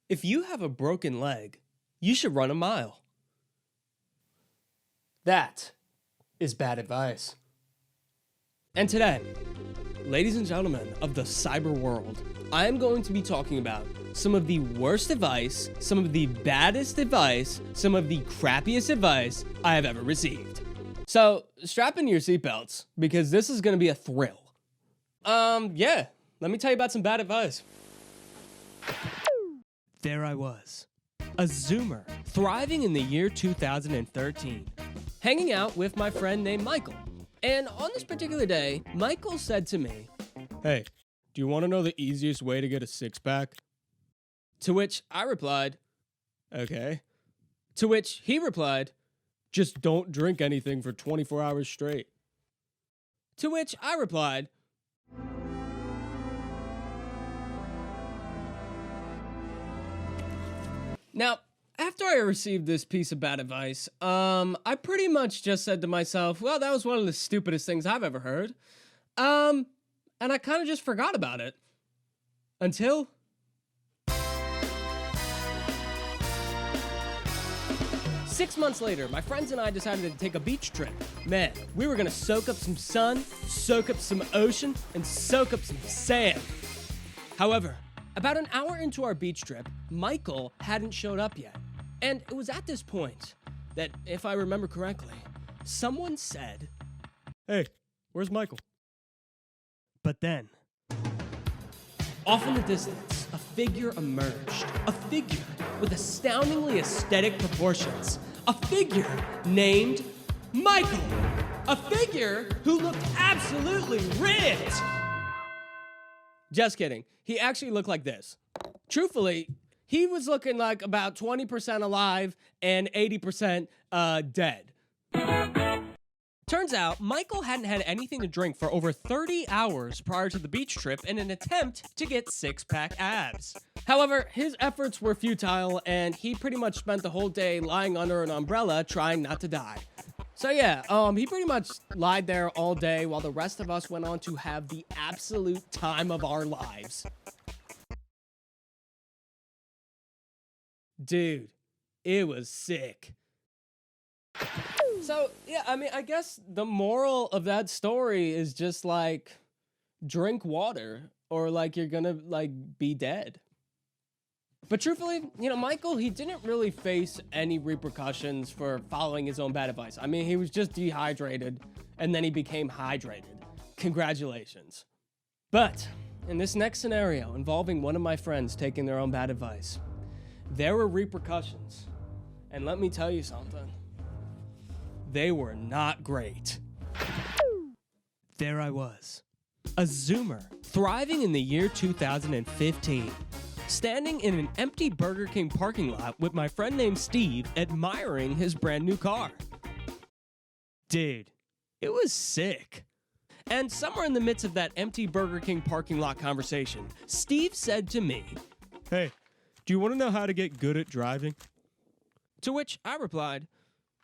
If you have a broken leg, you should run a mile. That is bad advice. And today, ladies and gentlemen of the cyber world, I am going to be talking about some of the worst advice, some of the baddest advice, some of the crappiest advice I have ever received. So strap in your seatbelts because this is going to be a thrill. Yeah, let me tell you about some bad advice. There I was, a Zoomer, thriving in the year 2013, hanging out with my friend named Michael. And on this particular day, Michael said to me, "Hey, do you want to know the easiest way to get a six-pack?" To which I replied, "Okay." To which he replied, "Just don't drink anything for 24 hours straight." To which I replied, now, after I received this piece of bad advice, I pretty much just said to myself, well, that was one of the stupidest things I've ever heard. And I kind of just forgot about it. Until 6 months later, my friends and I decided to take a beach trip. Man, we were gonna soak up some sun, soak up some ocean, and soak up some sand. However, about an hour into our beach trip, Michael hadn't showed up yet. And it was at this point that, if I remember correctly, someone said, "Hey, where's Michael?" But then, off in the distance, a figure emerged. A figure with astoundingly aesthetic proportions. A figure named Michael. A figure who looked absolutely ripped. Just kidding. He actually looked like this. Truthfully, he was looking like about 20% alive and 80% dead. Turns out, Michael hadn't had anything to drink for over 30 hours prior to the beach trip in an attempt to get six-pack abs. However, his efforts were futile, and he pretty much spent the whole day lying under an umbrella trying not to die. So yeah, he pretty much lied there all day while the rest of us went on to have the absolute time of our lives. Dude, it was sick. So, yeah, I mean, I guess the moral of that story is just like, drink water or like you're gonna like be dead. But truthfully, Michael, he didn't really face any repercussions for following his own bad advice. I mean, he was just dehydrated and then he became hydrated. Congratulations. But in this next scenario involving one of my friends taking their own bad advice, there were repercussions. And let me tell you something. They were not great. There I was, a Zoomer, thriving in the year 2015, standing in an empty Burger King parking lot with my friend named Steve, admiring his brand new car. Dude, it was sick. And somewhere in the midst of that empty Burger King parking lot conversation, Steve said to me, "Hey, do you want to know how to get good at driving?" To which I replied,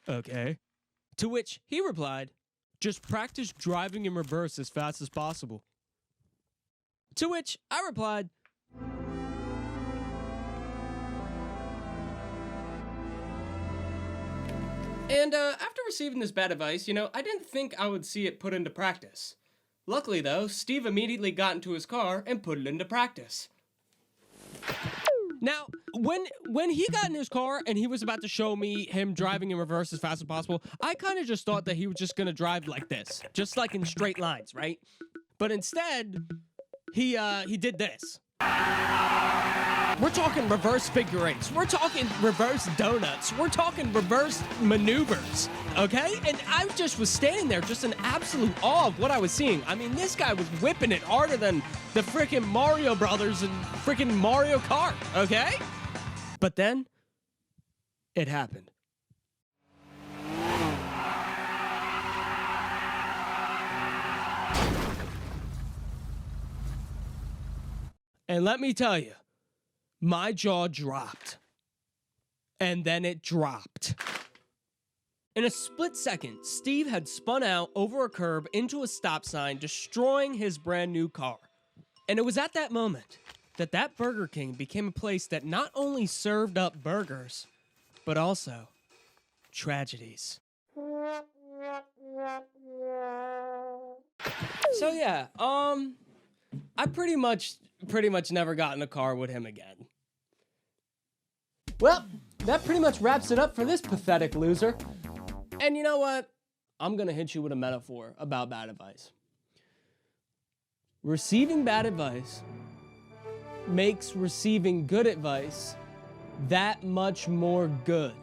"Okay." To which he replied, "Just practice driving in reverse as fast as possible." To which I replied, and after receiving this bad advice, I didn't think I would see it put into practice. Luckily, though, Steve immediately got into his car and put it into practice. Now, when he got in his car and he was about to show me him driving in reverse as fast as possible, I kind of just thought that he was just going to drive like this, just like in straight lines, right? But instead, he did this. We're talking reverse figure eights. We're talking reverse donuts. We're talking reverse maneuvers, okay? And I just was standing there just in absolute awe of what I was seeing. I mean, this guy was whipping it harder than the freaking Mario Brothers and freaking Mario Kart, okay? But then, it happened. And let me tell you, my jaw dropped. And then it dropped. In a split second, Steve had spun out over a curb into a stop sign, destroying his brand new car. And it was at that moment that Burger King became a place that not only served up burgers, but also tragedies. So yeah, I pretty much never got in a car with him again. Well, that pretty much wraps it up for this pathetic loser. And you know what? I'm gonna hit you with a metaphor about bad advice. Receiving bad advice makes receiving good advice that much more good.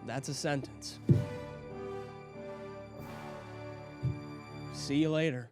That's a sentence. See you later.